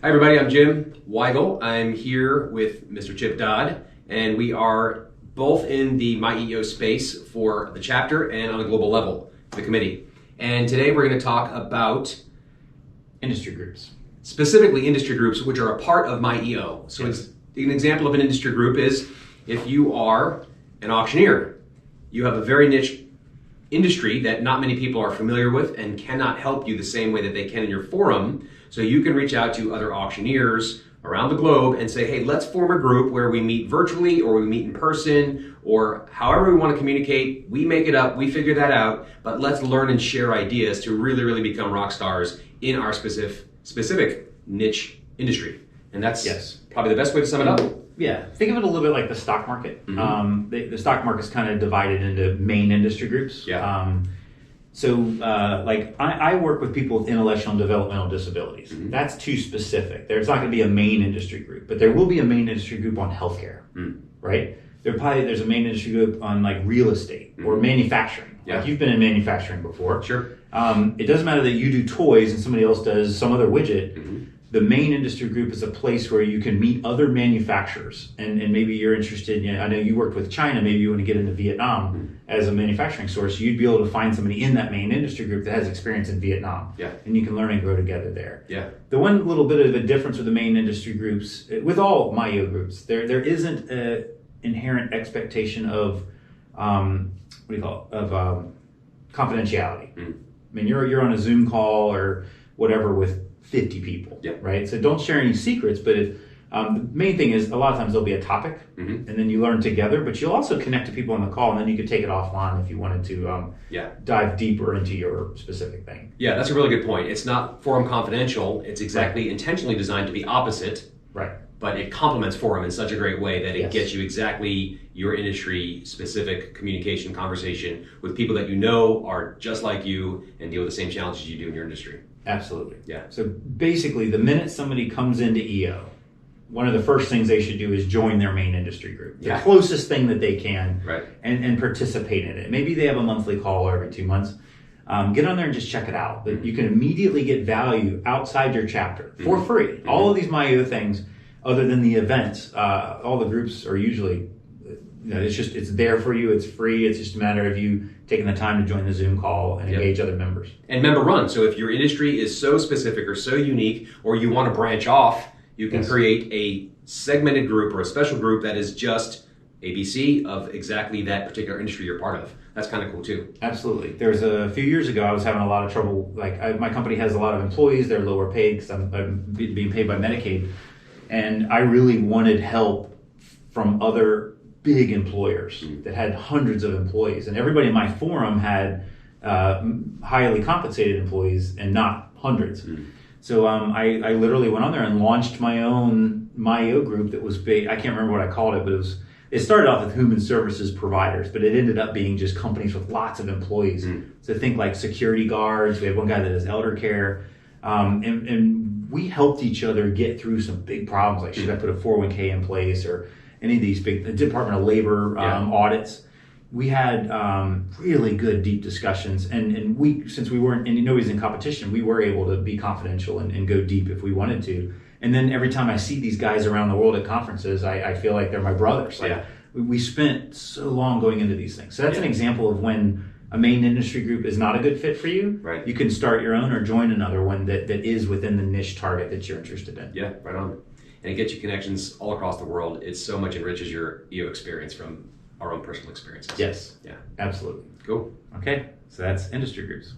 Hi everybody, I'm Jim Weigel. I'm here with Mr. Chip Dodd, and we are both in the MyEO space for the chapter and on a global level, the committee. And today we're going to talk about industry groups. Specifically industry groups, which are a part of MyEO. So Yes. An example of an industry group is if you are an auctioneer, you have a very niche industry that not many people are familiar with and cannot help you the same way that they can in your forum. So you can reach out to other auctioneers around the globe and say, hey, let's form a group where we meet virtually or we meet in person or however we want to communicate. We make it up, we figure that out, but let's learn and share ideas to really become rock stars in our specific niche industry. And that's probably the best way to sum it up. Yeah, think of it a little bit like the stock market. Mm-hmm. The stock market's kind of divided into main industry groups. Yeah. I work with people with intellectual and developmental disabilities. Mm-hmm. That's too specific. There's not going to be a main industry group, but there will be a main industry group on healthcare, right? There's a main industry group on like real estate or manufacturing. Yeah. Like you've been in manufacturing before. Sure. It doesn't matter that you do toys and somebody else does some other widget. Mm-hmm. The main industry group is a place where you can meet other manufacturers, and maybe you're interested. I know you worked with China. Maybe you want to get into Vietnam as a manufacturing source. You'd be able to find somebody in that main industry group that has experience in Vietnam, and you can learn and grow together there. Yeah. The one little bit of a difference with the main industry groups, with all MyEO groups, there isn't an inherent expectation of confidentiality. I mean, you're on a Zoom call or whatever with 50 people, right? So don't share any secrets, but the main thing is a lot of times there'll be a topic and then you learn together, but you'll also connect to people on the call and then you could take it offline if you wanted to dive deeper into your specific thing. Yeah, that's a really good point. It's not forum confidential. It's exactly intentionally designed to be opposite. Right. But it complements forum in such a great way that it gets you exactly your industry specific communication conversation with people that you know are just like you and deal with the same challenges you do in your industry. Absolutely. Yeah. So basically, the minute somebody comes into EO, one of the first things they should do is join their main industry group. The closest thing that they can, and participate in it. Maybe they have a monthly call every 2 months. Get on there and just check it out. But you can immediately get value outside your chapter for free. All of these MyEO things, other than the events, all the groups are usually, it's there for you. It's free. It's just a matter of you taking the time to join the Zoom call and engage other members. And member run. So if your industry is so specific or so unique, or you want to branch off, you can create a segmented group or a special group that is just ABC of exactly that particular industry you're part of. That's kind of cool too. Absolutely. There's a few years ago, I was having a lot of trouble. My company has a lot of employees. They're lower paid because I'm being paid by Medicaid. And I really wanted help from other big employers that had hundreds of employees. And everybody in my forum had highly compensated employees and not hundreds. So I literally went on there and launched my own MyEO group that was big. I can't remember what I called it, but it started off with human services providers, but it ended up being just companies with lots of employees. So think like security guards. We have one guy that does elder care. And we helped each other get through some big problems, like should I put a 401k in place or any of these big Department of Labor audits. We had really good, deep discussions, and since we weren't, and nobody's in competition, we were able to be confidential and go deep if we wanted to. And then every time I see these guys around the world at conferences, I feel like they're my brothers. We spent so long going into these things. So that's an example of when a main industry group is not a good fit for you. Right. You can start your own or join another one that is within the niche target that you're interested in. Yeah, right on. And it gets you connections all across the world. It so much enriches your EO experience from our own personal experiences. Yes. Yeah. Absolutely. Cool. Okay. So that's industry groups.